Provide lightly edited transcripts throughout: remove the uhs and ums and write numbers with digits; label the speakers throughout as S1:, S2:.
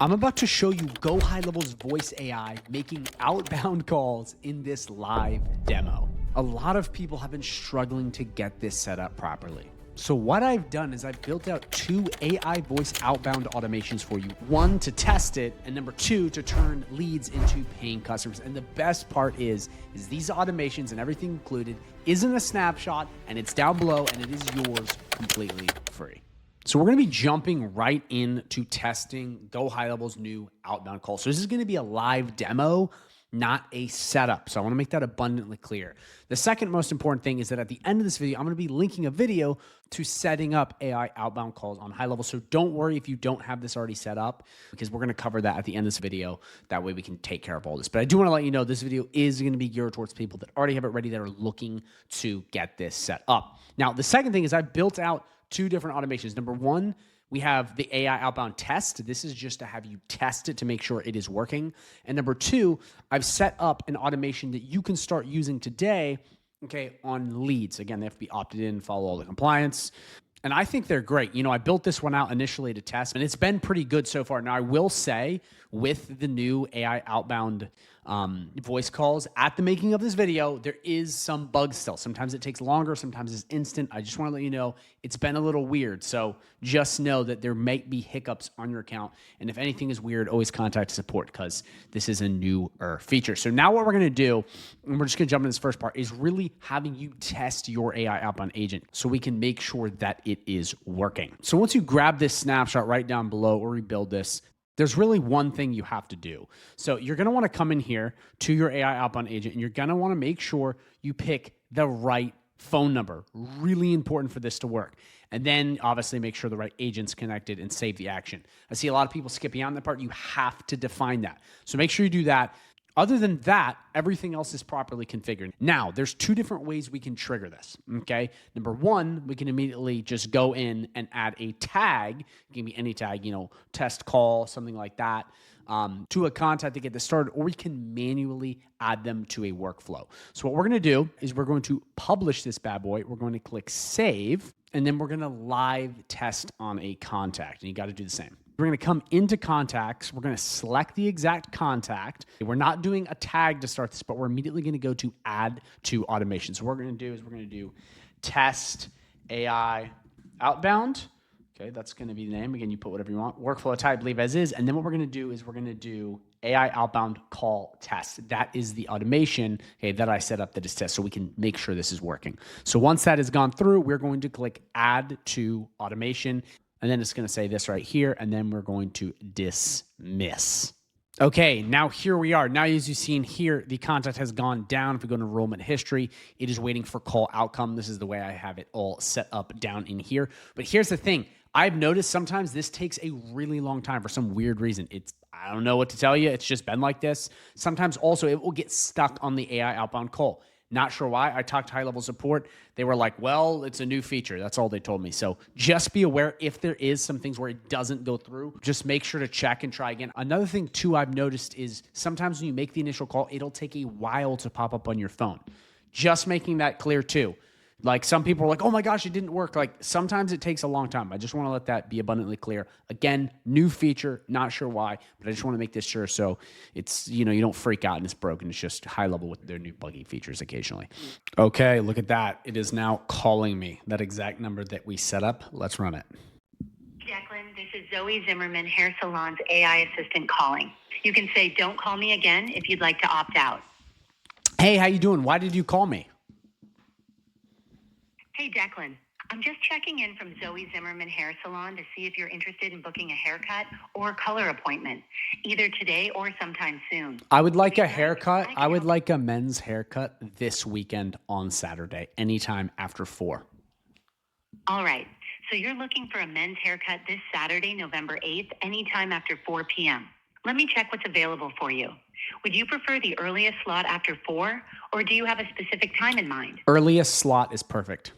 S1: I'm about to show you GoHighLevel's voice AI making outbound calls in this live demo. A lot of people have been struggling to get this set up properly. So what I've done is I've built out 2 AI voice outbound automations for you. 1 to test it, and number 2 to turn leads into paying customers. And the best part is these automations and everything included isn't a snapshot, and it's down below, and it is yours completely free. So we're going to be jumping right into testing GoHighLevel's new outbound call. So this is going to be a live demo, not a setup. So I want to make that abundantly clear. The second most important thing is that at the end of this video, I'm going to be linking a video to setting up AI outbound calls on HighLevel. So don't worry if you don't have this already set up, because we're going to cover that at the end of this video. That way we can take care of all this. But I do want to let you know this video is going to be geared towards people that already have it ready, that are looking to get this set up. Now, the second thing is I built out 2 different automations. Number 1, we have the AI outbound test. This is just to have you test it to make sure it is working. And number 2, I've set up an automation that you can start using today, okay, on leads. Again, they have to be opted in, follow all the compliance. And I think they're great. You know, I built this one out initially to test, and it's been pretty good so far. Now, I will say with the new AI outbound voice calls, at the making of this video, there is some bugs still. Sometimes it takes longer, sometimes it's instant. I just want to let you know it's been a little weird. So just know that there might be hiccups on your account. And if anything is weird, always contact support, because this is a newer feature. So now what we're going to do, and we're just going to jump into this first part, is really having you test your AI outbound agent so we can make sure that it is working. So once you grab this snapshot right down below or rebuild this, there's really one thing you have to do. So you're going to want to come in here to your AI outbound agent, and you're going to want to make sure you pick the right phone number. Really important for this to work. And then obviously make sure the right agent's connected and save the action. I see a lot of people skipping out on that part. You have to define that. So make sure you do that. Other than that, everything else is properly configured. Now, there's 2 different ways we can trigger this, okay? Number 1, we can immediately just go in and add a tag. It can be any tag, you know, test call, something like that, to a contact to get this started, or we can manually add them to a workflow. So what we're going to do is we're going to publish this bad boy. We're going to click save, and then we're going to live test on a contact, and you got to do the same. We're going to come into contacts. We're going to select the exact contact. We're not doing a tag to start this, but we're immediately going to go to add to automation. So what we're going to do is we're going to do test AI outbound. Okay, that's going to be the name. Again, you put whatever you want. Workflow type, leave as is. And then what we're going to do is we're going to do AI outbound call test. That is the automation, okay, that I set up that is test, so we can make sure this is working. So once that has gone through, we're going to click add to automation. And then it's going to say this right here, and then we're going to dismiss. Okay, now here we are. Now, as you've seen here, the contact has gone down. If we go to enrollment history, it is waiting for call outcome. This is the way I have it all set up down in here. But here's the thing. I've noticed sometimes this takes a really long time for some weird reason. I don't know what to tell you. It's just been like this. Sometimes also it will get stuck on the AI outbound call. Not sure why. I talked to high-level support. They were like, well, it's a new feature. That's all they told me. So just be aware if there is some things where it doesn't go through, just make sure to check and try again. Another thing, too, I've noticed is sometimes when you make the initial call, it'll take a while to pop up on your phone. Just making that clear, too. Like some people are like, oh my gosh, it didn't work. Like sometimes it takes a long time. I just want to let that be abundantly clear. Again, new feature, not sure why, but I just want to make this sure so it's, you know, you don't freak out and it's broken. It's just high level with their new buggy features occasionally. Okay, look at that. It is now calling me, that exact number that we set up. Let's run it.
S2: Declan, this is Zoe Zimmerman, Hair Salon's AI assistant calling. You can say, don't call me again if you'd like to opt out.
S1: Hey, how you doing? Why did you call me?
S2: Hey, Declan, I'm just checking in from Zoe Zimmerman Hair Salon to see if you're interested in booking a haircut or color appointment, either today or sometime soon.
S1: I would like a haircut. I would like a men's haircut this weekend on Saturday, anytime after 4.
S2: All right. So you're looking for a men's haircut this Saturday, November 8th, anytime after 4 p.m. Let me check what's available for you. Would you prefer the earliest slot after 4, or do you have a specific time in mind?
S1: Earliest slot is perfect.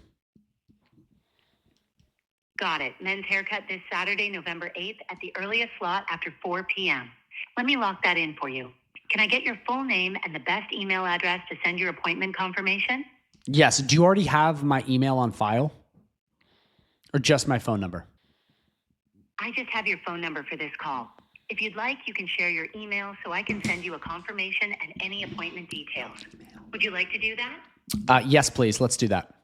S2: Got it. Men's haircut this Saturday, November 8th at the earliest slot after 4 p.m. Let me lock that in for you. Can I get your full name and the best email address to send your appointment confirmation?
S1: Yes. Do you already have my email on file? Or just my phone number?
S2: I just have your phone number for this call. If you'd like, you can share your email so I can send you a confirmation and any appointment details. Would you like to do that?
S1: Yes, please. Let's do that.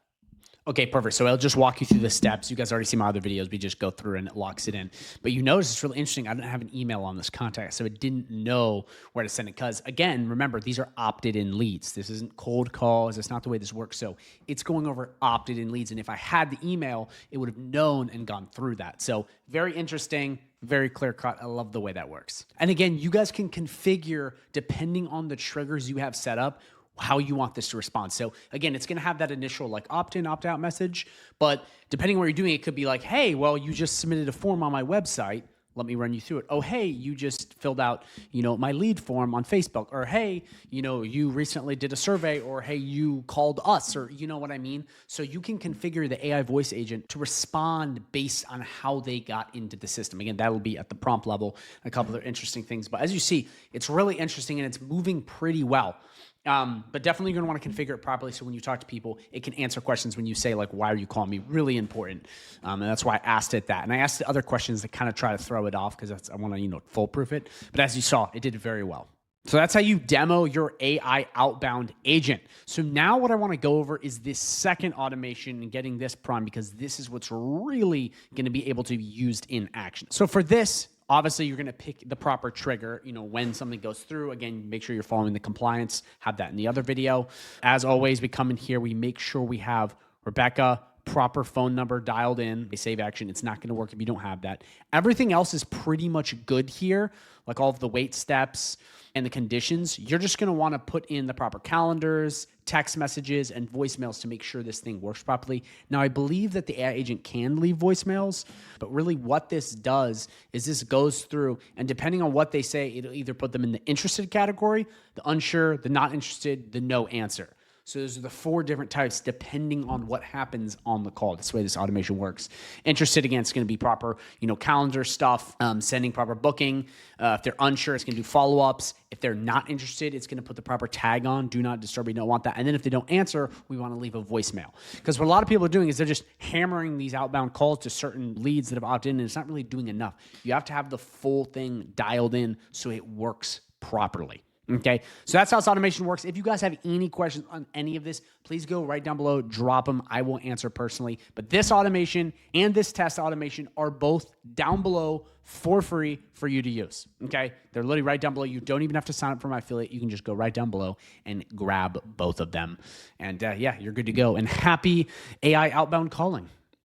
S1: Okay, perfect. So I'll just walk you through the steps. You guys already see my other videos. We just go through and it locks it in. But you notice it's really interesting. I didn't have an email on this contact, so it didn't know where to send it. Because again, remember, these are opted in leads. This isn't cold calls. It's not the way this works. So it's going over opted in leads. And if I had the email, it would have known and gone through that. So very interesting, very clear cut. I love the way that works. And again, you guys can configure, depending on the triggers you have set up, how you want this to respond. So again, it's going to have that initial like opt-in, opt-out message, but depending on what you're doing, it could be like, hey, well, you just submitted a form on my website. Let me run you through it. Oh, hey, you just filled out, my lead form on Facebook, or hey, you recently did a survey, or hey, you called us, or you know what I mean? So you can configure the AI voice agent to respond based on how they got into the system. Again, that'll be at the prompt level, a couple of interesting things. But as you see, it's really interesting and it's moving pretty well. But definitely you're going to want to configure it properly so when you talk to people, it can answer questions when you say, like, why are you calling me? Really important. And that's why I asked it that. And I asked the other questions to kind of try to throw it off because I want to, foolproof it. But as you saw, it did it very well. So that's how you demo your AI outbound agent. So now what I want to go over is this second automation and getting this prime, because this is what's really going to be able to be used in action. So for this, obviously, you're going to pick the proper trigger, when something goes through. Again, make sure you're following the compliance. Have that in the other video. As always, we come in here, we make sure we have Rebecca, proper phone number dialed in. They save action. It's not going to work if you don't have that. Everything else is pretty much good here, like all of the wait steps and the conditions. You're just going to want to put in the proper calendars, text messages, and voicemails to make sure this thing works properly. Now, I believe that the AI agent can leave voicemails, but really what this does is this goes through, and depending on what they say, it'll either put them in the interested category, the unsure, the not interested, the no answer. So those are the 4 different types depending on what happens on the call. That's the way this automation works. Interested, again, it's going to be proper, calendar stuff, sending proper booking. If they're unsure, it's going to do follow-ups. If they're not interested, it's going to put the proper tag on, do not disturb, we don't want that. And then if they don't answer, we want to leave a voicemail. Because what a lot of people are doing is they're just hammering these outbound calls to certain leads that have opted in, and it's not really doing enough. You have to have the full thing dialed in so it works properly. Okay, so that's how this automation works. If you guys have any questions on any of this, please go right down below, drop them. I will answer personally. But this automation and this test automation are both down below for free for you to use. Okay, they're literally right down below. You don't even have to sign up for my affiliate. You can just go right down below and grab both of them. And yeah, you're good to go. And happy AI outbound calling.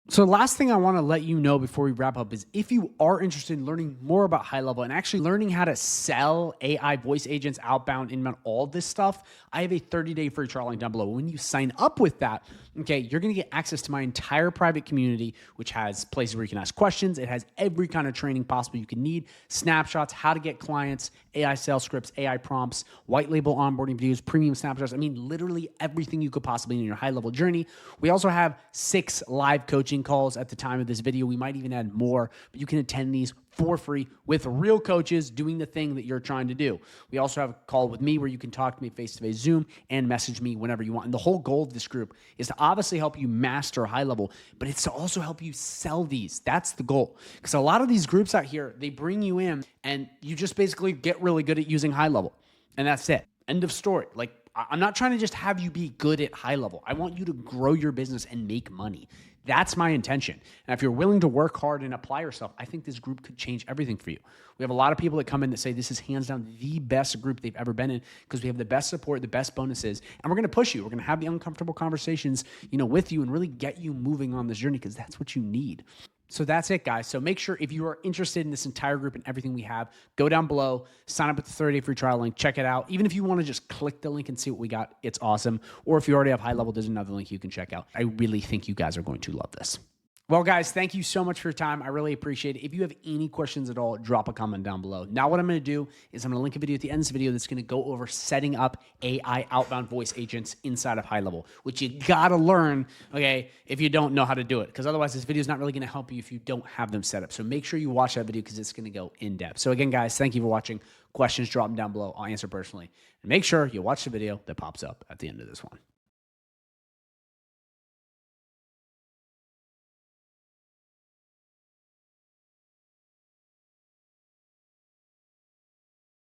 S1: So the last thing I want to let you know before we wrap up is if you are interested in learning more about HighLevel and actually learning how to sell AI voice agents, outbound, inbound, all this stuff, I have a 30-day free trial link down below. When you sign up with that, okay, you're going to get access to my entire private community, which has places where you can ask questions. It has every kind of training possible you can need, snapshots, how to get clients, AI sales scripts, AI prompts, white label onboarding videos, premium snapshots. I mean, literally everything you could possibly need in your high-level journey. We also have 6 live coaching calls at the time of this video. We might even add more, but you can attend these for free with real coaches doing the thing that you're trying to do. We also have a call with me where you can talk to me face-to-face Zoom and message me whenever you want. And the whole goal of this group is to obviously help you master high level, but it's to also help you sell these. That's the goal. Because a lot of these groups out here, they bring you in and you just basically get really good at using high level. And that's it. End of story. Like, I'm not trying to just have you be good at high level. I want you to grow your business and make money. That's my intention. And if you're willing to work hard and apply yourself, I think this group could change everything for you. We have a lot of people that come in that say this is hands down the best group they've ever been in because we have the best support, the best bonuses, and we're going to push you. We're going to have the uncomfortable conversations, with you and really get you moving on this journey because that's what you need. So that's it, guys. So make sure if you are interested in this entire group and everything we have, go down below, sign up with the 30-day free trial link, check it out. Even if you want to just click the link and see what we got, it's awesome. Or if you already have high level, there's another link you can check out. I really think you guys are going to love this. Well, guys, thank you so much for your time. I really appreciate it. If you have any questions at all, drop a comment down below. Now, what I'm going to do is I'm going to link a video at the end of this video that's going to go over setting up AI outbound voice agents inside of HighLevel, which you got to learn, okay, if you don't know how to do it, because otherwise this video is not really going to help you if you don't have them set up. So make sure you watch that video because it's going to go in depth. So again, guys, thank you for watching. Questions, drop them down below. I'll answer personally. And make sure you watch the video that pops up at the end of this one.